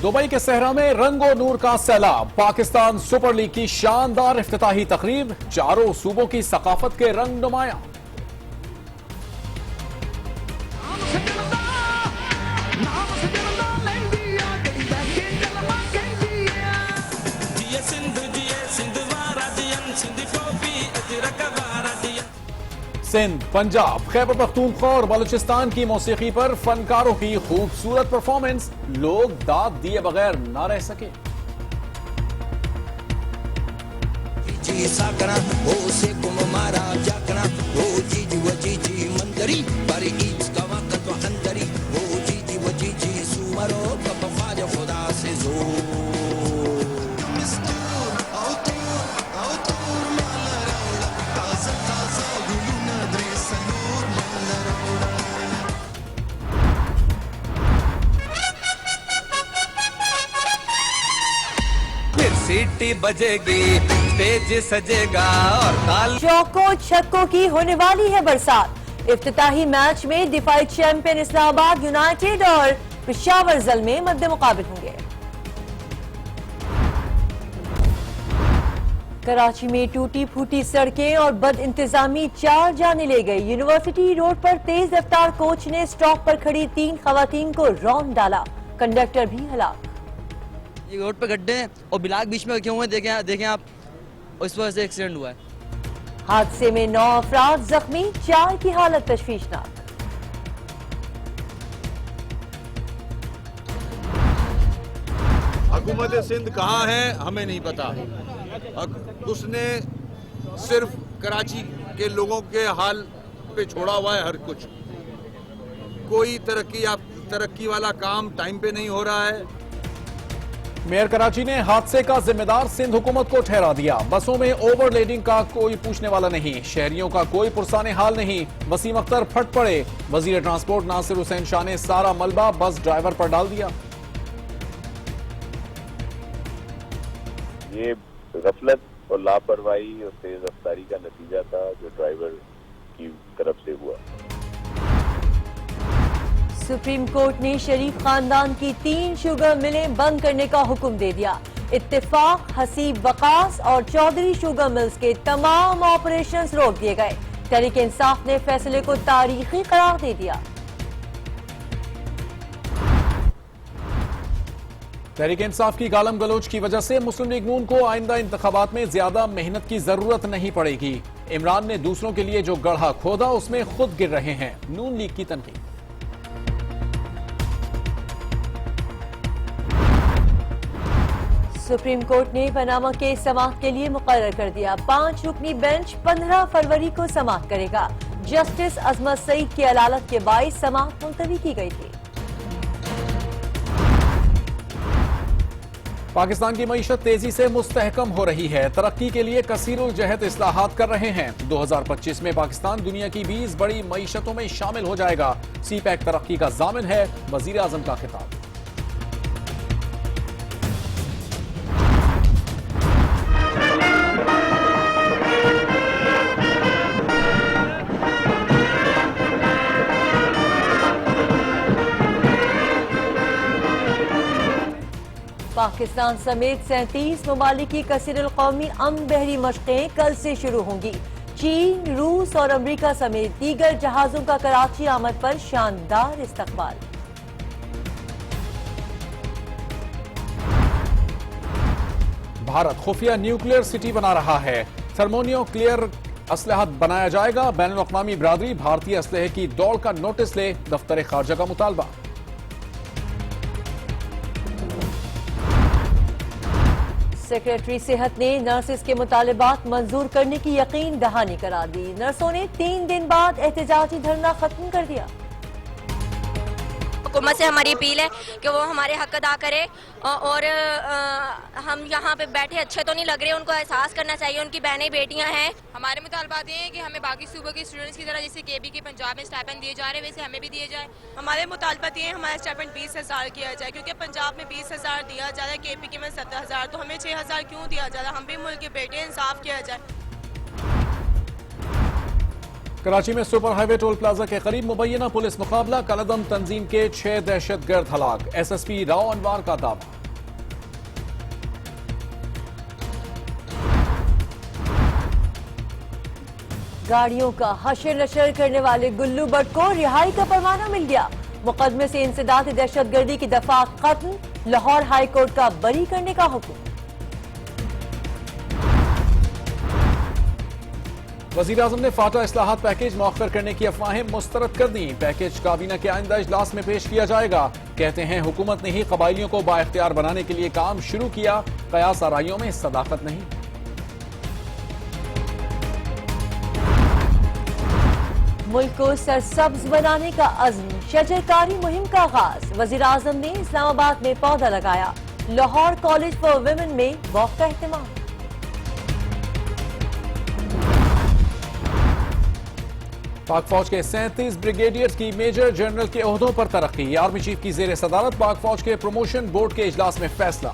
Dubai के सहरा में रंगो नूर का सैलाब। पाकिस्तान सुपर लीग की शानदार इफ्तिताही तकरीब, चारों सूबों की सकाफत के रंग नुमाया। सिंध, पंजाब, खैबर पख्तूनख्वा और बलूचिस्तान की मौसीकी पर फनकारों की खूबसूरत परफॉर्मेंस, लोग दाद दिए बगैर न रह सके। सीटी बजेगी, स्टेज सजेगा और ताल। चौकों छक्कों की होने वाली है बरसात। इफ्तिताही मैच में दिफाई चैंपियन इस्लामाबाद यूनाइटेड और पेशावर ज़ल्मे मद्दे मुकाबिल होंगे। कराची में टूटी फूटी सड़कें और बद इंतजामी 4 जाने ले गई। यूनिवर्सिटी रोड पर तेज रफ्तार कोच ने स्टॉप पर खड़ी 3 खवातीन को रौंद डाला, कंडक्टर भी हलाक। ये रोड पे गड्ढे हैं और बिलाक बीच में रखे हुए हैं, देखें आप, इस वजह से एक्सीडेंट हुआ है। हादसे में 9 अफराद जख्मी, 4 की हालत तशवीशनाक। हुकूमत सिंध कहाँ है हमें नहीं पता। उसने सिर्फ कराची के लोगों के हाल पे छोड़ा हुआ है हर कुछ। कोई तरक्की वाला काम टाइम पे नहीं हो रहा है। मेयर कराची ने हादसे का जिम्मेदार सिंध हुकूमत को ठहरा दिया। बसों में ओवरलोडिंग का कोई पूछने वाला नहीं, शहरियों का कोई पुरसाने हाल नहीं। वसीम अख्तर फट पड़े। वजीर ट्रांसपोर्ट नासिर हुसैन शाह ने सारा मलबा बस ड्राइवर पर डाल दिया। ये गफलत और लापरवाही और तेज रफ्तारी का नतीजा था जो ड्राइवर की तरफ से हुआ। सुप्रीम कोर्ट ने शरीफ खानदान की 3 शुगर मिलें बंद करने का हुक्म दे दिया। इत्तेफाक, हसीब वकास और चौधरी शुगर मिल्स के तमाम ऑपरेशंस रोक दिए गए। तहरीक इंसाफ ने फैसले को तारीखी करार दे दिया। तहरीक इंसाफ की गालम गलोच की वजह से मुस्लिम लीग नून को आइंदा इंतखाबात में ज्यादा मेहनत की जरूरत नहीं पड़ेगी। इमरान ने दूसरों के लिए जो गढ़ा खोदा उसमें खुद गिर रहे हैं, नून लीग की तनकीद। सुप्रीम कोर्ट ने पनामा केस समाअत के लिए मुकर्रर कर दिया। 5 रुकनी बेंच 15 फरवरी को समाअत करेगा। जस्टिस अजमत सईद की अदालत के बाइस समाअत मुलतवी की गई थी। पाकिस्तान की मईशत तेजी से मुस्तहकम हो रही है। तरक्की के लिए कसीरुल जहत इस्लाहात कर रहे हैं। 2025 में पाकिस्तान दुनिया की 20 बड़ी मईशतों में शामिल हो जाएगा। सीपैक तरक्की का जामिन है, वजीर आजम का खिताब। पाकिस्तान समेत 37 ममालिक की कसीरुल कौमी अमन बहरी मशक़ें कल से शुरू होंगी। चीन, रूस और अमरीका समेत दीगर जहाजों का कराची आमद पर शानदार इस्तकबाल। भारत खुफिया न्यूक्लियर सिटी बना रहा है। थर्मोनियो क्लियर असलहा बनाया जाएगा। बैनुल अक़वामी बिरादरी भारतीय असलहे की दौड़ का नोटिस ले, दफ्तर खारजा का मुतालबा। सेक्रेटरी सेहत ने नर्सेस के मुतालिबात मंजूर करने की यकीन दहानी करा दी। नर्सों ने 3 दिन बाद एहतजाजी धरना खत्म कर दिया। हुकूमत से हमारी अपील है कि वो हमारे हक अदा करे और हम यहाँ पे बैठे अच्छे तो नहीं लग रहे, उनको एहसास करना चाहिए उनकी बहनें बेटियाँ हैं। हमारे मुतालबात ये हैं कि हमें बाकी सूबों के स्टूडेंट्स की तरह जैसे केबी के पंजाब में स्टाइपेंड दिए जा रहे हैं वैसे हमें भी दिए जाए। हमारे मुतालबात ये हमारा स्टाइपेंड 20,000 किया जाए, क्योंकि पंजाब में 20,000 दिया जा रहा है, केपी के में 17,000, तो हमें 6,000 क्यों दिया जा रहा है? हम भी मुल्क के बेटे, इंसाफ किया जाए। कराची में सुपर हाईवे टोल प्लाजा के करीब मुबैना पुलिस मुकाबला, कलदम तंजीम के 6 दहशतगर्द हलाक। एसएसपी राव अनवार का दावा। गाड़ियों का हशर नशर करने वाले गुल्लू भट्ट को रिहाई का परवाना मिल गया। मुकदमे से इंसदाद दहशतगर्दी की दफा खत्म, लाहौर हाई कोर्ट का बरी करने का हुक्म। वजीर आजम ने फाटा इस्लाहात पैकेज मौखर करने की अफवाहें मुस्तरद कर दी। पैकेज काबीना के आइंदा इजलास में पेश किया जाएगा। कहते हैं हुकूमत ने ही कबायलियों को बाइख्तियार बनाने के लिए काम शुरू किया, कयास आराइयों में सदाकत नहीं। मुल्क को सरसब्ज बनाने का अज़्म, शजरकारी मुहिम का आगाज। वजीर आजम ने इस्लामाबाद में पौधा लगाया। लाहौर कॉलेज फॉर विमेन में वॉक का एहतमाम। पाक फौज के 37 ब्रिगेडियर्स की मेजर जनरल के ओहदों पर तरक्की। आर्मी चीफ की जेर सदारत पाक फौज के प्रमोशन बोर्ड के इजलास में फैसला।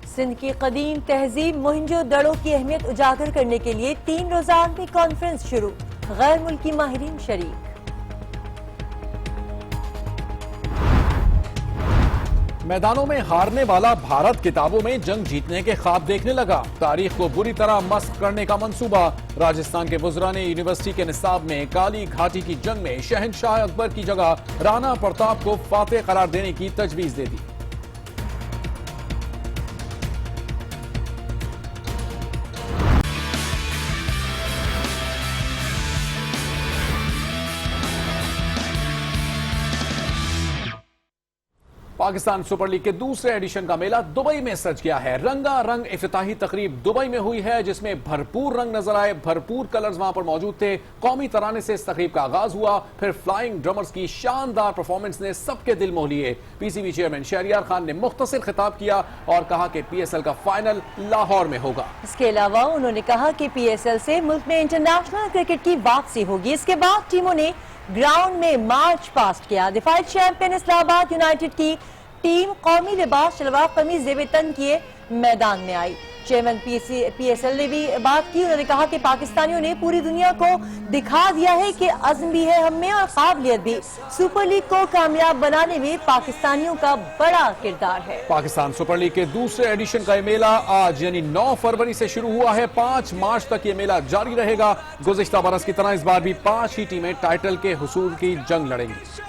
सिंध की कदीम तहजीब मोहिंजो दड़ो की अहमियत उजागर करने के लिए 3 रोजा आलमी कॉन्फ्रेंस शुरू, गैर मुल्की माहिरीन शरीक। मैदानों में हारने वाला भारत किताबों में जंग जीतने के ख्वाब देखने लगा। तारीख को बुरी तरह मस्ख करने का मंसूबा। राजस्थान के वुज़रा ने यूनिवर्सिटी के निसाब में काली घाटी की जंग में शहनशाह अकबर की जगह राणा प्रताप को फातेह करार देने की तजवीज दे दी। पाकिस्तान सुपर लीग के दूसरे एडिशन का मेला दुबई में सज गया है। रंगारंग इफ्तिताही तकरीब दुबई में हुई है, जिसमें भरपूर रंग नजर आए, भरपूर कलर्स वहां पर मौजूद थे। कौमी तराने से इस तकरीब का आगाज हुआ, फिर फ्लाइंग ड्रमर्स की शानदार परफॉर्मेंस ने सबके दिल मोह लिए। पीसीबी चेयरमैन शहरियार खान ने मुख्तसर खिताब किया और कहा कि पीएसएल का फाइनल लाहौर में होगा। इसके अलावा उन्होंने कहा कि पीएसएल से मुल्क में इंटरनेशनल क्रिकेट की वापसी होगी। इसके बाद टीमों ने ग्राउंड में मार्च पास्ट किया। डिफाइट चैंपियन इस्लामाबाद यूनाइटेड की टीम कौमी लिबास शलवार कमीज जेब तन किए मैदान में आई। चेयरमैन पीएसएल ने भी बात की। उन्होंने कहा कि पाकिस्तानियों ने पूरी दुनिया को दिखा दिया है कि अज़्म भी है हमें और काबिलियत भी। सुपर लीग को कामयाब बनाने में पाकिस्तानियों का बड़ा किरदार है। पाकिस्तान सुपर लीग के दूसरे एडिशन का ये मेला आज यानी 9 फरवरी से शुरू हुआ है। 5 मार्च तक ये मेला जारी रहेगा। गुज़िश्ता बरस की तरह इस बार भी 5 ही टीमें टाइटल के हुसूल की जंग लड़ेंगी।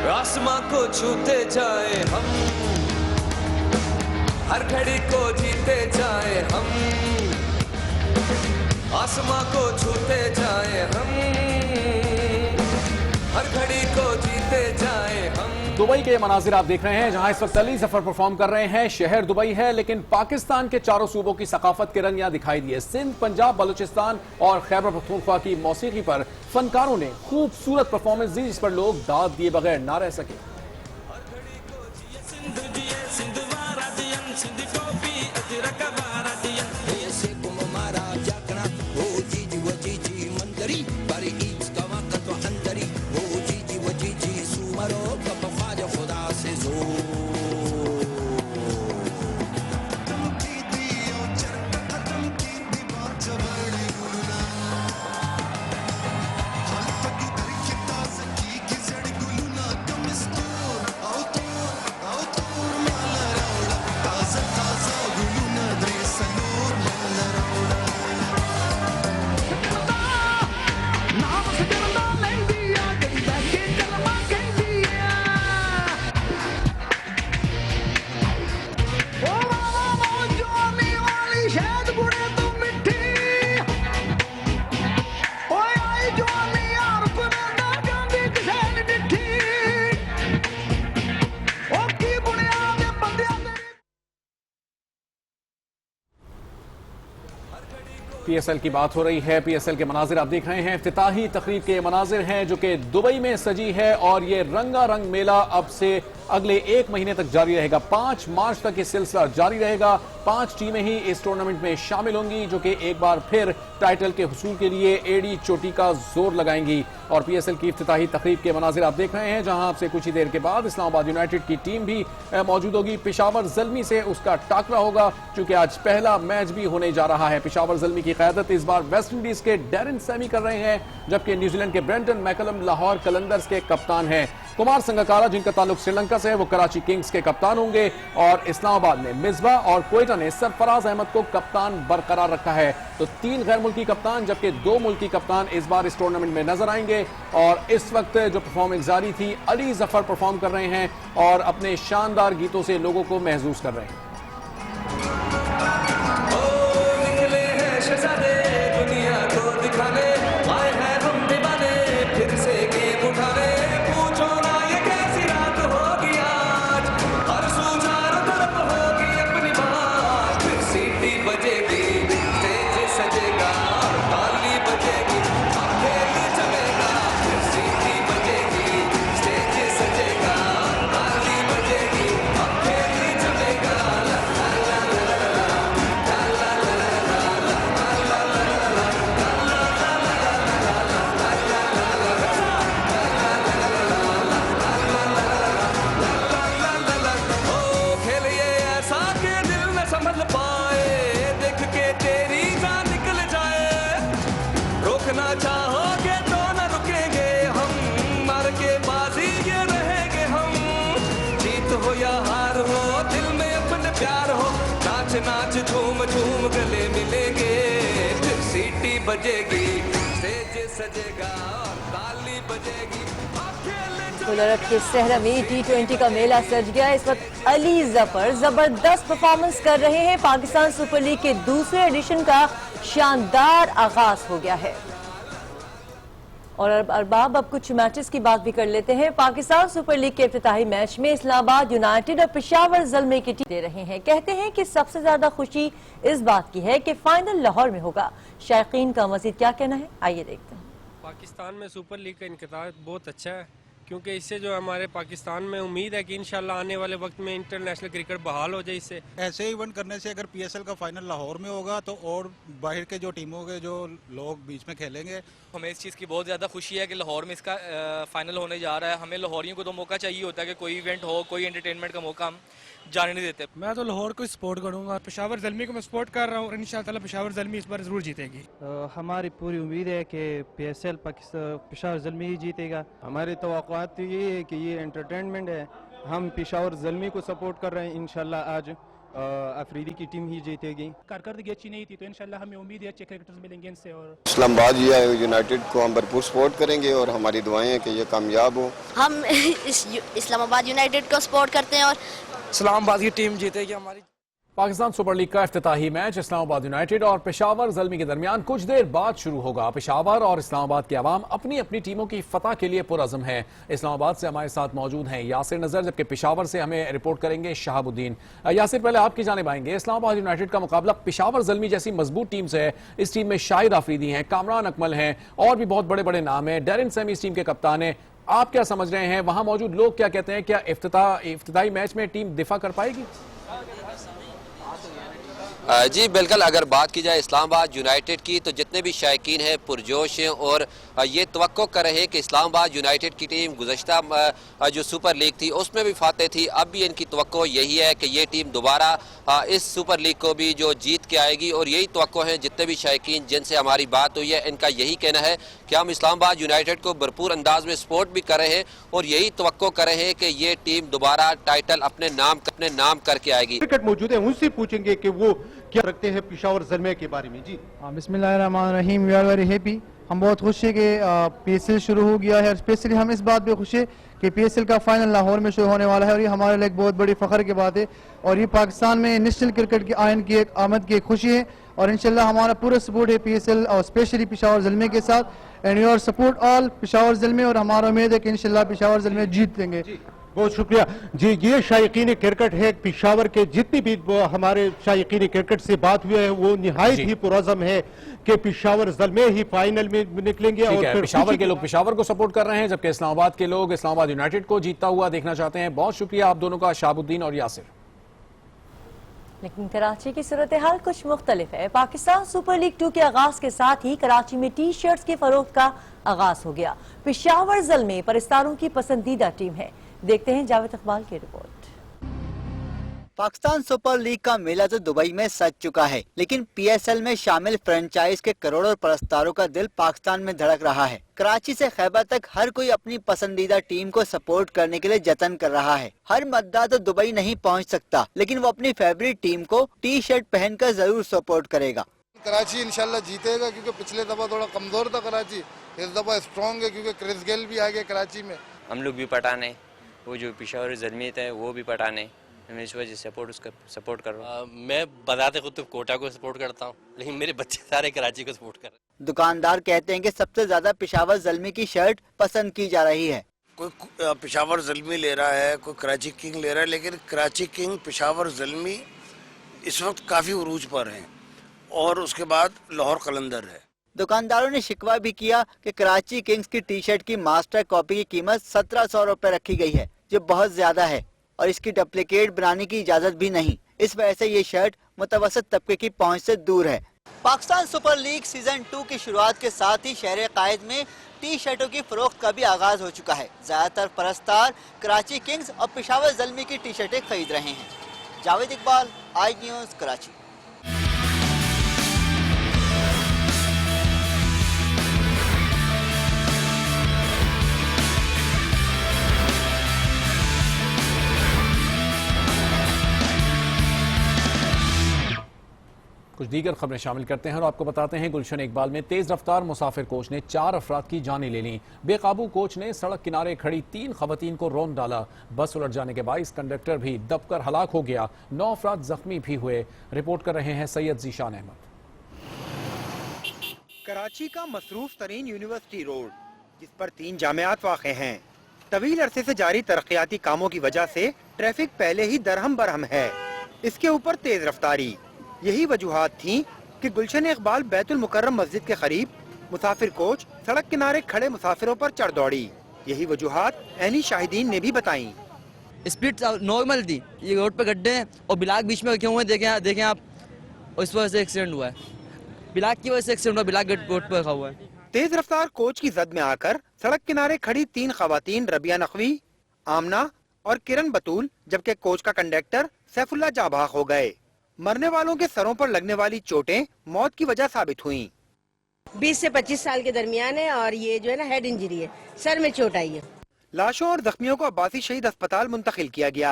आसमां को छूते जाए हम, हर घड़ी को जीते जाए हम, आसमां को छूते जाए हम, हर घड़ी को जीते जाए हम। दुबई के मनाजिर आप देख रहे हैं, जहां इस वक्त अली जफर परफॉर्म कर रहे हैं। शहर दुबई है, लेकिन पाकिस्तान के चारों सूबों की सकाफत के रंग यहां दिखाई दिए। सिंध, पंजाब, बलूचिस्तान और खैबर पख्तूनख्वा की मौसीकी पर फनकारों ने खूबसूरत परफॉर्मेंस दी, जिस पर लोग दाद दिए बगैर ना रह सके। पीएसएल की बात हो रही है। पीएसएल के मनाजिर आप देख रहे हैं, इफ्तिताही तकरीब के मनाजिर हैं जो कि दुबई में सजी है और ये रंगारंग मेला अब से अगले 1 महीने तक जारी रहेगा। 5 मार्च तक ये सिलसिला जारी रहेगा। 5 टीमें ही इस टूर्नामेंट में शामिल होंगी जो कि एक बार फिर टाइटल के हुसूल के लिए एड़ी चोटी का जोर लगाएंगी। और पीएसएल की इफ्तिताही तकरीब के मनाजिर आप देख रहे हैं जहां आपसे कुछ ही देर के बाद इस्लामाबाद यूनाइटेड की टीम भी मौजूद होगी। पेशावर ज़ल्मी से उसका टाकरा होगा क्योंकि आज पहला मैच भी होने जा रहा है। पेशावर ज़ल्मी की क़यादत इस बार वेस्ट इंडीज के डैरेन सैमी कर रहे हैं जबकि न्यूजीलैंड के ब्रेंटन मैकलम लाहौर कलंदर्स के कप्तान हैं। कुमार संगकारा जिनका ताल्लुक श्रीलंका से है वो कराची किंग्स के कप्तान होंगे और इस्लामाबाद में मिसबा और कोयटा ने सरफराज अहमद को कप्तान बरकरार रखा है। तो 3 गैर मुल्की कप्तान जबकि 2 मुल्की कप्तान इस बार इस टूर्नामेंट में नजर आएंगे। और इस वक्त जो परफॉर्मेंस जारी थी, अली जफर परफॉर्म कर रहे हैं और अपने शानदार गीतों से लोगों को महसूस कर रहे हैं। निकले हैं शहजादे दुनिया को दिखाने, आए हैं हम दीवाने फिर से गेम उठाने। पूछो ना ये कैसी रात होगी आज, हर सू चारों तरफ होगी अपनी बात। फिर सीटी बजेगी, स्टेज सजेगा, ताली बजेगी, खेल जमेगा। फिर सीटी बजेगी, स्टेज सजेगा, ताली बजेगी, खेल जमेगा। खेल ये ऐसा के दिल न संभल पाए, देख के तेरी जान निकल जाए। रोकना चाहोगे तो न रुकेंगे हम, मार के बाजी ये रहेंगे हम। जीत हो या हार हो दिल में अपने प्यार हो, नाच नाच झूम झूम गले मिलेंगे। फिर सीटी बजेगी, स्टेज सजेगा और ताली बजेगी। गुलरब के सहरा में T20 का मेला सज गया। इस वक्त अली जफर जबरदस्त परफॉर्मेंस कर रहे हैं। पाकिस्तान सुपर लीग के दूसरे एडिशन का शानदार आगाज हो गया है। और अरबाब अब कुछ मैचेस की बात भी कर लेते हैं। पाकिस्तान सुपर लीग के इफ्तिताही मैच में इस्लामाबाद यूनाइटेड और पेशावर ज़ल्मी की टीम दे रहे हैं। कहते हैं कि सबसे ज्यादा खुशी इस बात की है कि फाइनल लाहौर में होगा। शायकीन का मजीद क्या कहना है, आइए देखते हैं। पाकिस्तान में सुपर लीग का इनक़िताब बहुत अच्छा है क्योंकि इससे जो हमारे पाकिस्तान में उम्मीद है कि इंशाल्लाह आने वाले वक्त में इंटरनेशनल क्रिकेट बहाल हो जाए। इससे ऐसे इवेंट करने से अगर पीएसएल का फाइनल लाहौर में होगा तो और बाहर के जो टीमों के जो लोग बीच में खेलेंगे। हमें इस चीज़ की बहुत ज़्यादा खुशी है कि लाहौर में इसका फाइनल होने जा रहा है। हमें लाहौरियों को तो मौका चाहिए होता है कि कोई इवेंट हो, कोई एंटरटेनमेंट का मौका हम जाने नहीं देते। मैं तो लाहौर को सपोर्ट करूंगा, पेशावर ज़ल्मी को मैं सपोर्ट कर रहा हूँ और इंशाल्लाह पेशावर ज़ल्मी इस बार जरूर जीतेगी। हमारी पूरी उम्मीद है कि पीएसएल पेशावर ज़ल्मी ही जीतेगा। हमारी तवक्कुआत तो ये है कि ये एंटरटेनमेंट है, हम पेशावर ज़ल्मी को सपोर्ट कर रहे हैं। इंशाल्लाह आज अफरीदी की टीम ही जीतेगी। कारकर्दगी अच्छी नहीं थी तो इंशाल्लाह हमें उम्मीद है अच्छे क्रिकेटर्स मिलेंगे इनसे। और इस्लामाबाद यूनाइटेड को हम भरपूर सपोर्ट करेंगे और हमारी दुआएं हैं कि ये कामयाब हो। हम इस्लामाबाद यूनाइटेड को सपोर्ट करते हैं और इस्लामाबाद की टीम जीतेगी हमारी। पाकिस्तान सुपर लीग का इफ्तिताही मैच इस्लामाबाद यूनाइटेड और पेशावर ज़ल्मी के दरमियान कुछ देर बाद शुरू होगा। पेशावर और इस्लामाबाद के अवाम अपनी अपनी टीमों की फतह के लिए पुरअज़्म हैं। इस्लामाबाद से हमारे साथ मौजूद हैं यासिर नज़र, जबकि पेशावर से हमें रिपोर्ट करेंगे शहाबुद्दीन। यासिर, पहले आपकी जानिब आएंगे। इस्लामाबाद यूनाइटेड का मुकाबला पेशावर ज़ल्मी जैसी मजबूत टीम से है। इस टीम में शाहिद आफरीदी हैं, कामरान अकमल हैं और भी बहुत बड़े बड़े नाम हैं। डैरेन सैमी इस टीम के कप्तान हैं। आप क्या समझ रहे हैं, वहां मौजूद लोग क्या कहते हैं? क्या इफ्तिताही मैच में टीम दिफा कर पाएगी? जी बिल्कुल, अगर बात की जाए इस्लामाबाद यूनाइटेड की तो जितने भी शायकीन हैं पुरजोश हैं और ये तवक्को कर रहे हैं कि इस्लामाबाद यूनाइटेड की टीम गुज़श्ता जो सुपर लीग थी उसमें भी फाते थी। अब भी इनकी तवक्को यही है कि ये टीम दोबारा इस सुपर लीग को भी जो जीत के आएगी और यही तवक्को है जितने भी शायकीन जिनसे हमारी बात हुई है इनका यही कहना है कि हम इस्लामाबाद यूनाइटेड को भरपूर अंदाज में सपोर्ट भी कर रहे हैं और यही तवक्को कर रहे हैं कि ये टीम दोबारा टाइटल अपने नाम करके आएगी। क्रिकेट मौजूद है, उनसे पूछेंगे कि वो क्या रखते हैं पेशावर ज़ल्मी के बारे में। जी बिस्मिल्लाहिर्रहमानिर्रहीम, वी आर वेरी हैप्पी। हम बहुत खुश है कि पीएसएल शुरू हो गया है और स्पेशली हम इस बात पे खुश है कि पीएसएल का फाइनल लाहौर में शुरू होने वाला है और ये हमारे लिए एक बहुत बड़ी फ़ख्र की बात है और ये पाकिस्तान में नेशनल क्रिकेट के आयन की एक आमद की एक खुशी है और इंशाल्लाह हमारा पूरा सपोर्ट है पीएसएल और स्पेशली पेशावर ज़ल्मी के साथ। And your support all Peshawar Zalmi और हमारा उम्मीद है कि इंशाल्लाह पेशावर ज़ल्मी जीत लेंगे। बहुत शुक्रिया जी। ये शायकीन क्रिकेट है, पिशावर के जितनी भी हमारे शायकीन क्रिकेट से बात हुई है वो निहायत ही पुरज़म है कि पिशावर ज़ल्मे ही फाइनल में निकलेंगे। और फिर पिशावर के लोग पिशावर को सपोर्ट कर रहे हैं, जबकि इस्लामाबाद के लोग इस्लामाबाद यूनाइटेड को जीतता हुआ देखना चाहते हैं। बहुत शुक्रिया आप दोनों का, शाहबुद्दीन और यासिर। लेकिन कराची की सूरत हाल कुछ मुख्तलिफ है। पाकिस्तान सुपर लीग 2 के आगाज के साथ ही कराची में टी शर्ट्स के फरोख्त का आगाज हो गया। पिशावर ज़ल्मे परस्तारों की पसंदीदा टीम है। देखते हैं जावेद इकबाल की रिपोर्ट। पाकिस्तान सुपर लीग का मेला तो दुबई में सज चुका है, लेकिन पीएसएल में शामिल फ्रेंचाइज के करोड़ों परस्तारों का दिल पाकिस्तान में धड़क रहा है। कराची से खैबर तक हर कोई अपनी पसंदीदा टीम को सपोर्ट करने के लिए जतन कर रहा है। हर मतदाता तो दुबई नहीं पहुंच सकता, लेकिन वो अपनी फेवरेट टीम को टी शर्ट पहनकर जरूर सपोर्ट करेगा। कराची इंशाल्लाह जीतेगा, क्योंकि पिछले दफा थोड़ा कमजोर था कराची, इस दफा स्ट्रॉन्ग है क्योंकि क्रिस गेल भी आ गया कराची में। हम लोग भी पठान है, वो जो पिशावर ज़ल्मीत है वो भी पठान है, मैं इस वजह से सपोर्ट कर रहा हूँ। मैं बताते खुद तो कोटा को सपोर्ट करता हूँ, लेकिन मेरे बच्चे सारे कराची को सपोर्ट कर रहे हैं। दुकानदार कहते हैं कि सबसे ज्यादा पिशावर ज़ल्मी की शर्ट पसंद की जा रही है। कोई पिशावर ज़ल्मी ले रहा है, कोई कराची किंग ले रहा है, लेकिन कराची किंग पिशावर ज़ल्मी इस वक्त काफी उरूज पर है, और उसके बाद लाहौर कलंदर है। दुकानदारों ने शिकवा भी किया कि कराची किंग्स की टी शर्ट की मास्टर कॉपी की कीमत 1700 रुपए रखी गई है, जो बहुत ज्यादा है, और इसकी डुप्लीकेट बनाने की इजाजत भी नहीं। इस वजह से ये शर्ट मुतवसत तबके की पहुंच से दूर है। पाकिस्तान सुपर लीग सीजन 2 की शुरुआत के साथ ही शहर कायद में टी शर्टों की फरोख्त का भी आगाज हो चुका है। ज्यादातर परस्तार कराची किंग्स और पिशावर ज़ल्मी की टी शर्टें खरीद रहे हैं। Javed Iqbal, I news, Karachi. कुछ दीगर खबरें शामिल करते हैं और आपको बताते हैं गुलशन इकबाल में तेज रफ्तार मुसाफिर कोच ने 4 अफराद की जानें ले ली। बेकाबू कोच ने सड़क किनारे खड़ी 3 खवातीन को रौंद डाला। बस उलट जाने के बाइस कंडक्टर भी दबकर हलाक हो गया। 9 अफराद जख्मी भी हुए। रिपोर्ट कर रहे हैं सैयद जीशान अहमद। कराची का मसरूफ तरीन यूनिवर्सिटी रोड, जिस पर 3 जामियात वाक़े हैं, तवील अरसे से जारी तरक्याती कामों की वजह से ट्रैफिक पहले ही दरहम बरहम है। इसके ऊपर तेज रफ्तारी। यही वजूहात थी कि गुलशन इकबाल बैतुल मुकर्रम मस्जिद के करीब मुसाफिर कोच सड़क किनारे खड़े मुसाफिरों पर चढ़ दौड़ी। यही वजूहात ऐनी शाहिदीन ने भी बताई। स्पीड नॉर्मल थी, ये रोड पे गड्ढे हैं और बिलाक बीच में रखे हुए हैं, देखें आप, और इस वजह से एक्सीडेंट हुआ है। बिलाक की वजह से एक्सीडेंट हुआ, बिलाक रोड पे रखा हुआ है। तेज रफ्तार कोच की जद में आकर सड़क किनारे खड़ी 3 खवातीन रबिया नकवी, आमना और किरण बतूल, जबकि कोच का कंडक्टर सैफुल्लाह जाँ भाग हो गए। मरने वालों के सरों पर लगने वाली चोटें मौत की वजह साबित हुई। 20 से 25 साल के दरमियान है, और ये जो है ना हेड इंजरी है, सर में चोट आई है। लाशों और जख्मियों को अब्बासी शहीद अस्पताल मुंतकिल किया गया,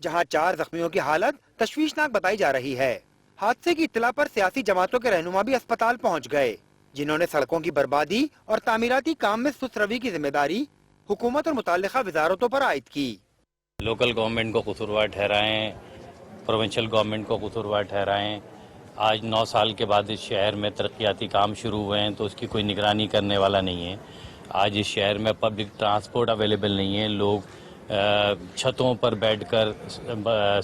जहां 4 जख्मियों की हालत तशवीशनाक बताई जा रही है। हादसे की इत्तला पर सियासी जमातों के रहनुमा भी अस्पताल पहुँच गए, जिन्होंने सड़कों की बर्बादी और तामीराती काम में सुस्त रवि की जिम्मेदारी हुकूमत और मुताल्लिका वजारतों पर आयद की। लोकल गवर्नमेंट को कसूरवार ठहराएं, प्रोविंशियल गवर्नमेंट को कसूरवार ठहराएं। आज 9 साल के बाद इस शहर में तरक्याती काम शुरू हुए हैं, तो उसकी कोई निगरानी करने वाला नहीं है। आज इस शहर में पब्लिक ट्रांसपोर्ट अवेलेबल नहीं है, लोग छतों पर बैठकर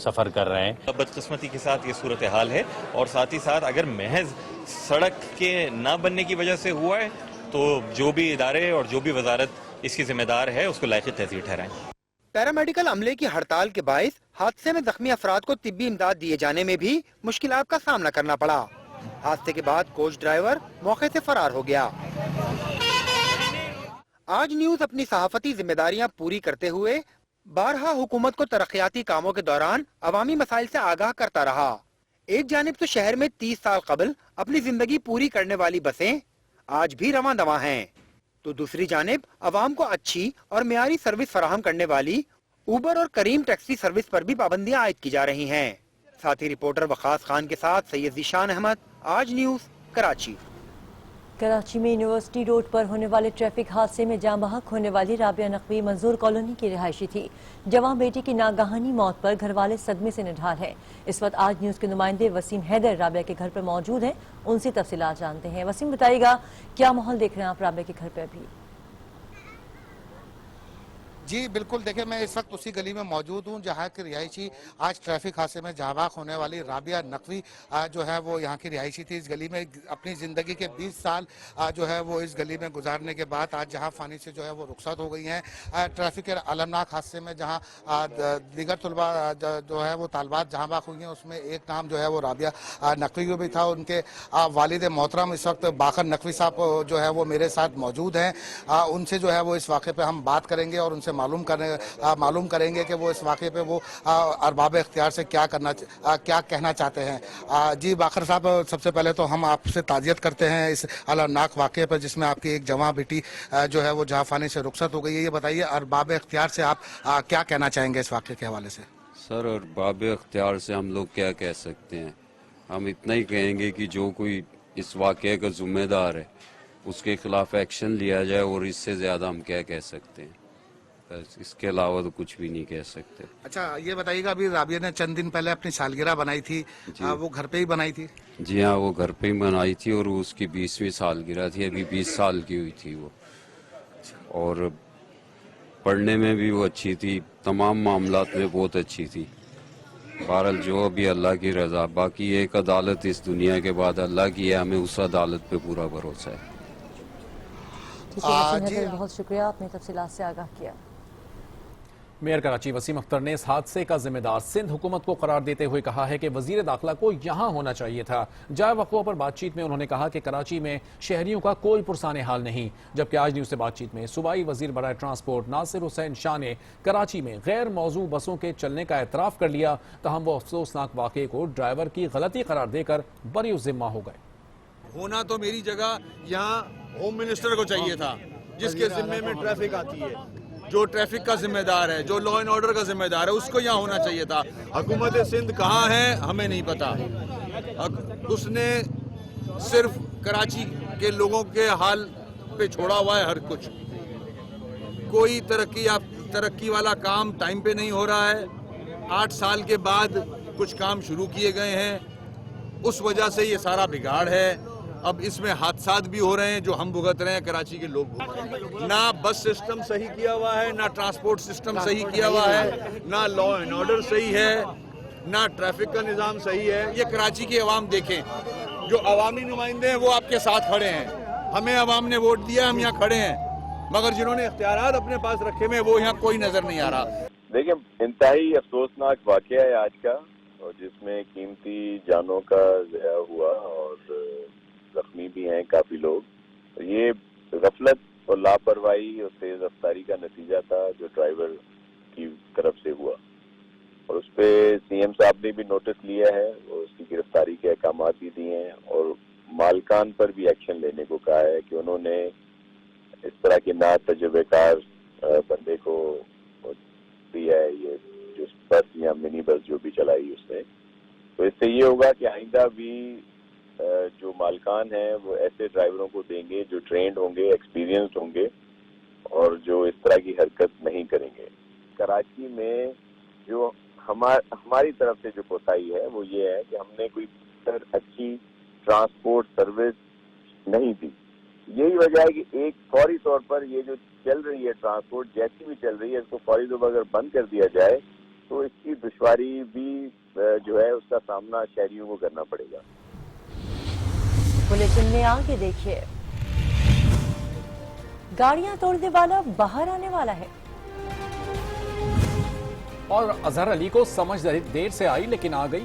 सफ़र कर रहे हैं। बदकिस्मती के साथ ये सूरत हाल है, और साथ ही साथ अगर महज सड़क के ना बनने की वजह से हुआ है, तो जो भी इदारे और जो भी वजारत इसकी जिम्मेदार है उसको लायक तहसील ठहराएं। पैरामेडिकल अमले की हड़ताल के बायस हादसे में जख्मी अफराद को तिब्बी इमदाद दिए जाने में भी मुश्किलात का सामना करना पड़ा। हादसे के बाद कोच ड्राइवर मौके से फरार हो गया। आज न्यूज अपनी सहाफती जिम्मेदारियां पूरी करते हुए बारहा हुकूमत को तरक्याती कामों के दौरान अवामी मसाइल से आगाह करता रहा। एक जानिब तो शहर में 30 साल कबल अपनी जिंदगी पूरी करने वाली बसें आज भी रवां दवा हैं, तो दूसरी जानिब अवाम को अच्छी और मियारी सर्विस फराहम करने वाली उबर और करीम टैक्सी सर्विस पर भी पाबंदियां आयद की जा रही हैं। साथी रिपोर्टर वखास खान के साथ सैयद जीशान अहमद, आज न्यूज, कराची। कराची में यूनिवर्सिटी रोड पर होने वाले ट्रैफिक हादसे में जाँ बहक होने वाली राबिया नकवी मंजूर कॉलोनी की रिहायशी थी। जवां बेटी की नागहानी मौत पर घर वाले सदमे से निढाल है। इस वक्त आज न्यूज के नुमाइंदे वसीम हैदर राबिया के घर पर मौजूद हैं, उनसे तफसीलात जानते हैं। वसीम, बताइएगा क्या माहौल देख रहे हैं आप राबिया के घर पर अभी? जी बिल्कुल, देखिए मैं इस वक्त उसी गली में मौजूद हूँ जहाँ के रिहायशी आज ट्रैफिक हादसे में जाबाक होने वाली राबिया नकवी जो है वो यहाँ की रिहायशी थी। इस गली में अपनी ज़िंदगी के 20 साल जो है वो इस गली में गुजारने के बाद आज जहाँ फानी से जो है वो रुखसत हो गई हैं। ट्रैफिक के अलमनाक हादसे में जहाँ दीगर तलबा जो है वो तालबात जहाँ बाक हुई हैं, उसमें एक नाम जो है वो राबिया नकवी भी था। उनके वालिद मोहतरम इस वक्त बाकर नकवी साहब जो है वो मेरे साथ मौजूद हैं। उनसे जो है वो इस वाक़े पे हम बात करेंगे और उनसे मालूम करेंगे कि वो इस वाक़े पे वो अरबाब इख्तियार से क्या कहना चाहते हैं। जी बाकर साहब, सबसे पहले तो हम आपसे ताज़ियत करते हैं इस अलमनाक वाक़े पर जिसमें आपकी एक जवां बेटी जो है वो जहांफानी से रुखसत हो गई है। ये बताइए अरबाब इख्तियार से आप क्या कहना चाहेंगे इस वाक़े के हवाले से? सर, अरबाब इख्तियार से हम लोग क्या कह सकते हैं? हम इतना ही कहेंगे कि जो कोई इस वाक़े का जिम्मेदार है उसके खिलाफ एक्शन लिया जाए, और इससे ज़्यादा हम क्या कह सकते हैं? बस इसके अलावा तो कुछ भी नहीं कह सकते। अच्छा, ये बताइएगा, अभी राबिया ने चंद दिन पहले अपनी सालगिरह बनाई थी, वो घर पे ही बनाई थी? जी हाँ, वो घर पे ही बनाई थी और उसकी 20वीं सालगिरह थी। अभी 20 साल की हुई थी वो, और पढ़ने में भी वो अच्छी थी, तमाम मामलात में बहुत अच्छी थी। बहरहाल जो अभी अल्लाह की रजा, बाकी एक अदालत इस दुनिया के बाद अल्लाह की है, हमें उस अदालत पे पूरा भरोसा है। बहुत शुक्रिया, आपने तफसीलात से आगाह किया। मेयर कराची वसीम अख्तर ने इस हादसे का जिम्मेदार सिंध हुकूमत को करार देते हुए कहा है कि वजीर दाखिला को यहां होना चाहिए था। जाए वक़्फ़ों पर बातचीत में उन्होंने कहा कि कराची में शहरियों का कोई पुरसाने हाल नहीं, जबकि आज न्यूज़ से बातचीत में सूबाई वजीर बराए ट्रांसपोर्ट नासिर हुसैन शाह ने कराची में गैर मौजू बसों के चलने का एतराफ़ कर लिया। तहम वो अफसोसनाक वाक़े को ड्राइवर की गलती करार देकर बरी ज़िम्मा हो गए। होना तो मेरी जगह यहाँ होम मिनिस्टर को चाहिए था, जिसके जिम्मे में ट्रैफिक आती है, जो ट्रैफिक का जिम्मेदार है, जो लॉ एंड ऑर्डर का जिम्मेदार है, उसको यहाँ होना चाहिए था। हुकूमत सिंध कहाँ है हमें नहीं पता। उसने सिर्फ कराची के लोगों के हाल पे छोड़ा हुआ है हर कुछ। कोई तरक्की वाला काम टाइम पे नहीं हो रहा है। 8 साल के बाद कुछ काम शुरू किए गए हैं, उस वजह से ये सारा बिगाड़ है। अब इसमें हादसात भी हो रहे हैं जो हम भुगत रहे हैं, कराची के लोग भुगत रहे हैं। ना बस सिस्टम सही किया हुआ है, ना ट्रांसपोर्ट सिस्टम सही किया हुआ है, ना लॉ एंड ऑर्डर सही है, ना ट्रैफिक का निज़ाम सही है। ये कराची की अवाम देखें, जो अवामी नुमाइंदे हैं वो आपके साथ खड़े हैं। हमें अवाम ने वोट दिया, हम यहाँ खड़े हैं, मगर जिन्होंने इख्तियारात अपने पास रखे हुए वो यहाँ कोई नजर नहीं आ रहा। देखिए, इंतहाई अफसोसनाक वाकया है आज का, और जिसमें कीमती जानों का ज़या हुआ और जख्मी भी हैं काफी लोग। तो ये गफलत और लापरवाही और तेज रफ्तारी का नतीजा था जो ड्राइवर की तरफ से हुआ, और उस पर सीएम साहब ने भी नोटिस लिया है और उसकी गिरफ्तारी के अहकाम भी दिए हैं, और मालकान पर भी एक्शन लेने को कहा है कि उन्होंने इस तरह के ना तजुर्बेकार बंदे को दिया है ये जो बस या मिनी बस जो भी चलाई उसने। तो इससे ये होगा कि आइंदा भी जो मालकान हैं वो ऐसे ड्राइवरों को देंगे जो ट्रेंड होंगे, एक्सपीरियंस्ड होंगे, और जो इस तरह की हरकत नहीं करेंगे। कराची में जो हमारी तरफ से जो कोताही है वो ये है कि हमने कोई अच्छी ट्रांसपोर्ट सर्विस नहीं दी। यही वजह है कि एक फौरी तौर पर ये जो चल रही है ट्रांसपोर्ट, जैसी भी चल रही है, इसको फौरी तौर पर अगर बंद कर दिया जाए तो इसकी दुश्वारी भी जो है उसका सामना शहरियों को करना पड़ेगा। बुलेटिन में आगे देखिए, गाड़ियां तोड़ने वाला बाहर आने वाला है। और अजहर अली को समझ देर से आई लेकिन आ गई।